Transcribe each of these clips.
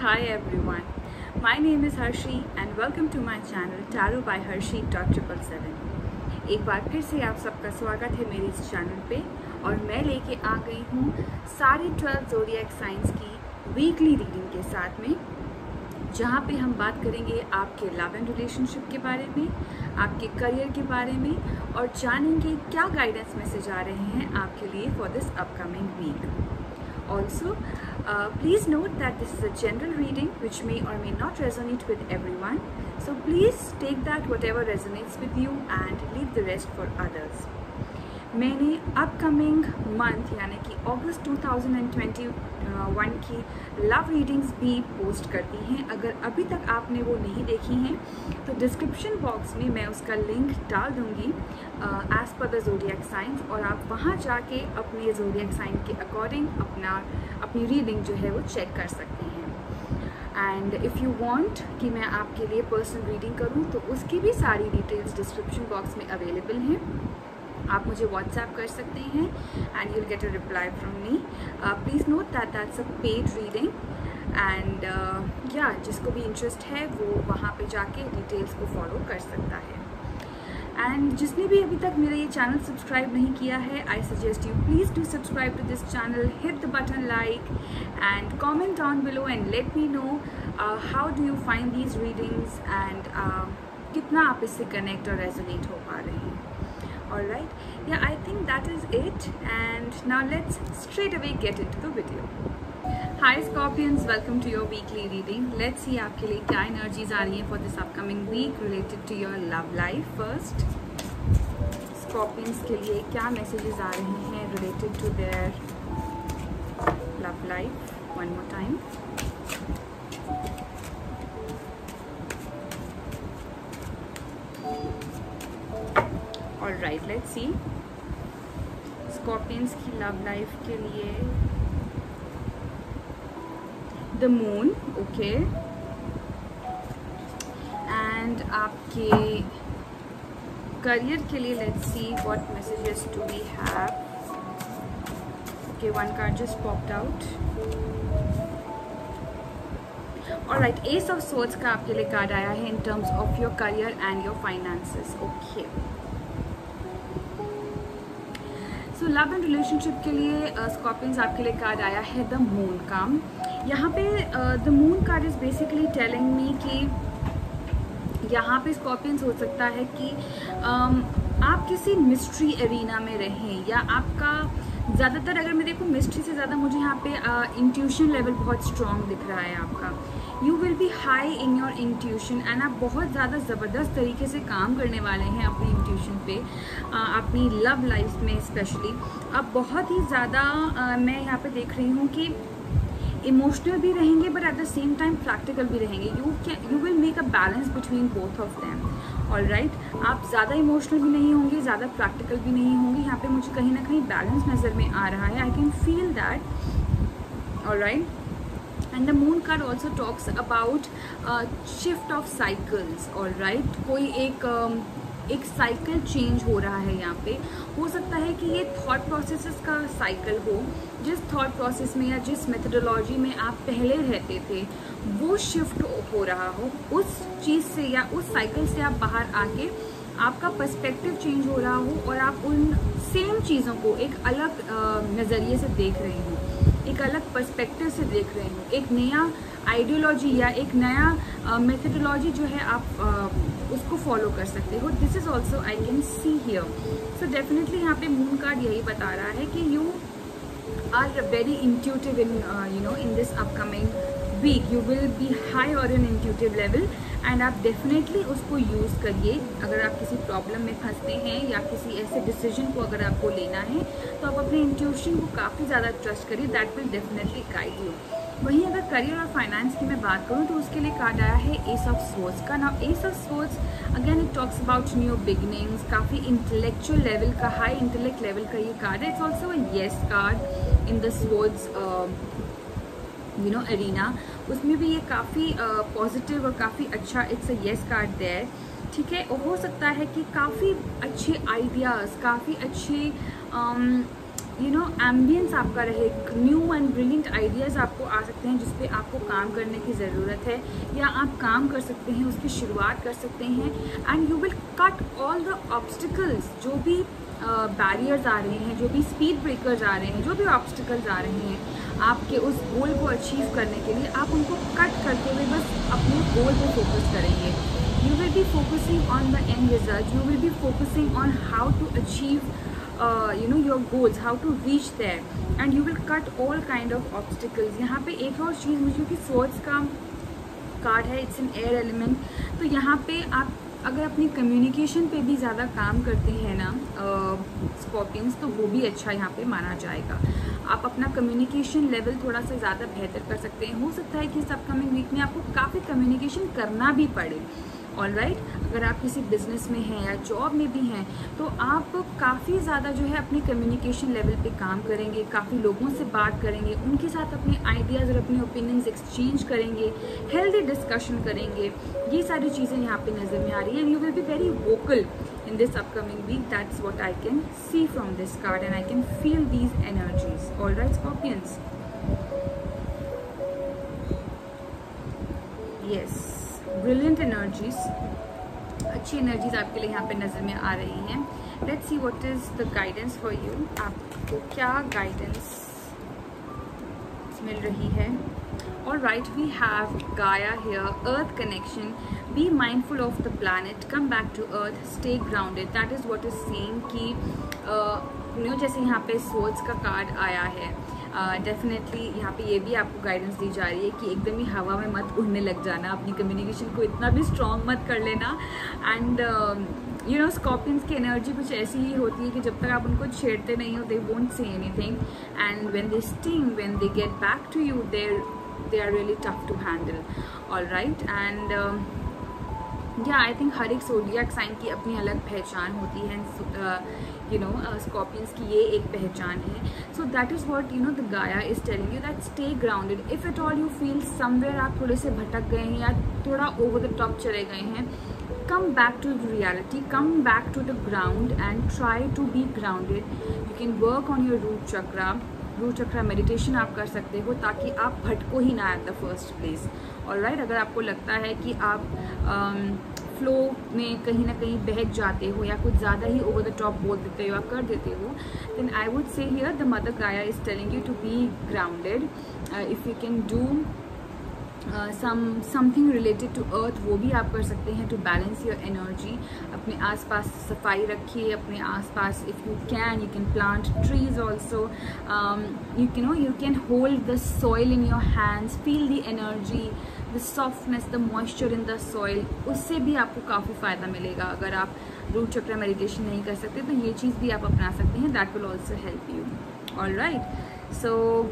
Hi everyone, my name is Harshi and welcome to my channel Tarot by Harshi.777। एक बार फिर से आप सबका स्वागत है मेरे इस चैनल पे और मैं लेके आ गई हूँ सारे 12 ज़ोडिएक साइंस की वीकली रीडिंग के साथ में, जहाँ पे हम बात करेंगे आपके लव एंड रिलेशनशिप के बारे में, आपके करियर के बारे में और जानेंगे क्या गाइडेंस मैसेज आ रहे हैं आपके लिए for this upcoming week. Also, please note that this is a general reading which may or may not resonate with everyone. So please take that whatever resonates with you and leave the rest for others. मैंने upcoming month यानी कि अगस्त 2021 की love readings भी post कर दी हैं। अगर अभी तक आपने वो नहीं देखी हैं तो डिस्क्रिप्शन बॉक्स में मैं उसका लिंक डाल दूँगी as per the zodiac science, और आप वहाँ जाके अपने ज़ोडिएक साइन के अकॉर्डिंग अपनी रीडिंग जो है वो चेक कर सकती हैं। एंड इफ़ यू वांट कि मैं आपके लिए पर्सनल रीडिंग करूँ तो उसकी भी सारी डिटेल्स डिस्क्रिप्शन बॉक्स में अवेलेबल हैं। आप मुझे व्हाट्सएप कर सकते हैं and you'll get a reply from me. Please note that that's a paid reading and या जिसको भी इंटरेस्ट है वो वहाँ पे जाके डिटेल्स को फॉलो कर सकता है। एंड जिसने भी अभी तक मेरा ये चैनल सब्सक्राइब नहीं किया है, I suggest you please do subscribe to this channel, hit the button like and comment down below and let me know how do you find these readings and कितना आप इससे कनेक्ट और resonate हो पा रहे हैं। Alright, yeah, I think that is it, and now let's straight away get into the video. Hi Scorpions, welcome to your weekly reading. Let's see आपके लिए क्या energies आ रही हैं for this upcoming week related to your love life. First, Scorpions के लिए क्या messages आ रहे हैं related to their love life? One more time. Alright, let's see Scorpions की लव लाइफ के लिए द मून, ओके, एंड आपके करियर के लिए let's see what messages do we have. Okay, one card just popped out. Alright, ace of swords का आपके लिए card आया है in terms of your career and your finances. Okay, so love and relationship के लिए Scorpions आपके लिए card आया है द मून का। यहाँ पे the moon card is basically telling me कि यहाँ पे स्कॉर्पियंस हो सकता है कि आप किसी मिस्ट्री एरिना में रहें, या आपका ज़्यादातर अगर मैं देखूँ मिस्ट्री से ज़्यादा मुझे यहाँ पे इंट्यूशन लेवल बहुत स्ट्रॉन्ग दिख रहा है आपका। You will be high in your intuition and आप बहुत ज़्यादा ज़बरदस्त तरीके से काम करने वाले हैं अपनी इंट्यूशन पे, अपनी लव लाइफ में स्पेशली। आप बहुत ही ज़्यादा मैं यहाँ पे देख रही हूँ कि इमोशनल भी रहेंगे but at the same time practical भी रहेंगे। You will make a balance between both of them. Alright, आप ज़्यादा इमोशनल भी नहीं होंगे, ज़्यादा प्रैक्टिकल भी नहीं होंगे। यहाँ पे मुझे कहीं ना कहीं बैलेंस नज़र में आ रहा है। I can feel that. Alright, and the moon card also talks about shift of cycles. Alright, कोई एक साइकिल चेंज हो रहा है यहाँ पे। हो सकता है कि ये थॉट प्रोसेसेस का साइकिल हो, जिस थॉट प्रोसेस में या जिस मेथडोलॉजी में आप पहले रहते थे वो शिफ्ट हो रहा हो, उस चीज़ से या उस साइकिल से आप बाहर आके आपका पर्सपेक्टिव चेंज हो रहा हो और आप उन सेम चीज़ों को एक अलग नज़रिए से देख रहे हो, एक अलग पर्सपेक्टिव से देख रहे हो, एक नया आइडियोलॉजी या एक नया मेथडोलॉजी जो है आप उसको फॉलो कर सकते हो। This is also I can see here. So definitely यहाँ पे मून कार्ड यही बता रहा है कि you are very intuitive in this upcoming week. You will be high on an intuitive level and आप डेफिनेटली उसको यूज़ करिए। अगर आप किसी प्रॉब्लम में फंसते हैं या किसी ऐसे डिसीजन को अगर आपको लेना है तो आप अपने इंट्यूशन को काफ़ी ज़्यादा ट्रस्ट करिए, that will definitely guide you. वहीं अगर करियर और फाइनेंस की मैं बात करूँ तो उसके लिए कार्ड आया है एस ऑफ सोर्ड्स का। Now ace of swords again it talks about new beginnings, काफ़ी इंटेलेक्चुअल लेवल का, हाई इंटेलेक्ट लेवल का ये कार्ड है। It's also a yes card in the swords arena. उसमें भी ये काफ़ी पॉजिटिव और काफ़ी अच्छा, it's a yes card there. ठीक है, और हो सकता है कि काफ़ी अच्छे आइडियाज़, काफ़ी अच्छे एम्बियंस आपका रहे, न्यू एंड ब्रिलियंट आइडियाज़ आपको आ सकते हैं जिस पे आपको काम करने की ज़रूरत है, या आप काम कर सकते हैं, उसकी शुरुआत कर सकते हैं। And you will cut all the obstacles, जो भी बैरियर्स आ रहे हैं, जो भी स्पीड ब्रेकर्स आ रहे हैं, जो भी ऑब्स्टिकल्स आ रहे हैं आपके उस गोल को अचीव करने के लिए, आप उनको कट करते हुए बस अपने गोल पे फोकस करेंगे। You will be focusing on the end result. You will be focusing on how to achieve your goals, how to reach there, and you will cut all kind of obstacles. यहाँ पे एक और चीज़ मुझे कि source का card है, it's an air element, तो यहाँ पे आप अगर अपनी कम्युनिकेशन पे भी ज़्यादा काम करते हैं ना स्कॉर्पियंस, तो वो भी अच्छा यहाँ पे माना जाएगा। आप अपना कम्युनिकेशन लेवल थोड़ा सा ज़्यादा बेहतर कर सकते हैं। हो सकता है कि इस अपकमिंग वीक में आपको काफ़ी कम्युनिकेशन करना भी पड़े। ऑलराइट, अगर आप किसी बिजनेस में हैं या जॉब में भी हैं, तो आप काफ़ी ज़्यादा जो है अपने कम्युनिकेशन लेवल पे काम करेंगे, काफ़ी लोगों से बात करेंगे, उनके साथ अपने आइडियाज़ और अपने ओपिनियंस एक्सचेंज करेंगे, हेल्दी डिस्कशन करेंगे। ये सारी चीज़ें यहाँ पे नज़र में आ रही हैं। You will be very vocal in this upcoming week. That's what I can see from this card, and I can feel these energies. All right, Scorpions. Yes, brilliant energies. अच्छी energies आपके लिए यहाँ पे नज़र में आ रही हैं. Let's see what is the guidance for you. आपको क्या guidance मिल रही है? All right, we have Gaia here, Earth connection. Be mindful of the planet. Come back to Earth. Stay grounded. That is what is saying कि जैसे यहाँ पे source का card आया है, डेफिनेटली यहाँ पे ये भी आपको गाइडेंस दी जा रही है कि एकदम ही हवा में मत उड़ने लग जाना, अपनी कम्युनिकेशन को इतना भी स्ट्रॉन्ग मत कर लेना। एंड स्कॉर्पियंस की एनर्जी कुछ ऐसी ही होती है कि जब तक आप उनको छेड़ते नहीं हो, they won't say anything, and when they sting, when they get back to you, they are really tough to handle. All right, and I think हर एक zodiac sign की अपनी अलग पहचान होती है, Scorpions की ये एक पहचान है. So that is what the Gaia is telling you, that stay grounded. If at all you feel somewhere आप थोड़े से भटक गए हैं या थोड़ा over the top चले गए हैं, come back to reality, come back to the ground and try to be grounded. You can work on your root chakra meditation आप कर सकते हो ताकि आप भटको ही ना at the first place. Alright, अगर आपको लगता है कि आप फ्लो में कहीं ना कहीं बहक जाते हो या कुछ ज़्यादा ही ओवर द टॉप बोल देते हो या कर देते हो, then I would say here the mother Gaia is telling you to be grounded. If you can do something related to earth, वो भी आप कर सकते हैं टू बैलेंस योर एनर्जी. अपने आसपास सफाई रखिए, अपने आसपास if you can plant trees also. You can hold the soil in your hands, feel the energy, the softness, the moisture in the soil. उससे भी आपको काफ़ी फ़ायदा मिलेगा. अगर आप रूट चक्र मेडिटेशन नहीं कर सकते तो ये चीज़ भी आप अपना सकते हैं. That will also help you. Alright, so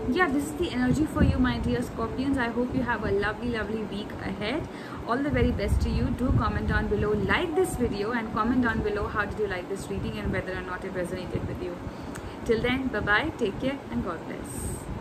this is the energy for you, my dear Scorpions. I hope you have a lovely week ahead. All the very best to you. Do comment down below, like this video, and comment down below how did you like this reading and whether or not it resonated with you. Till then, bye bye, take care, and God bless.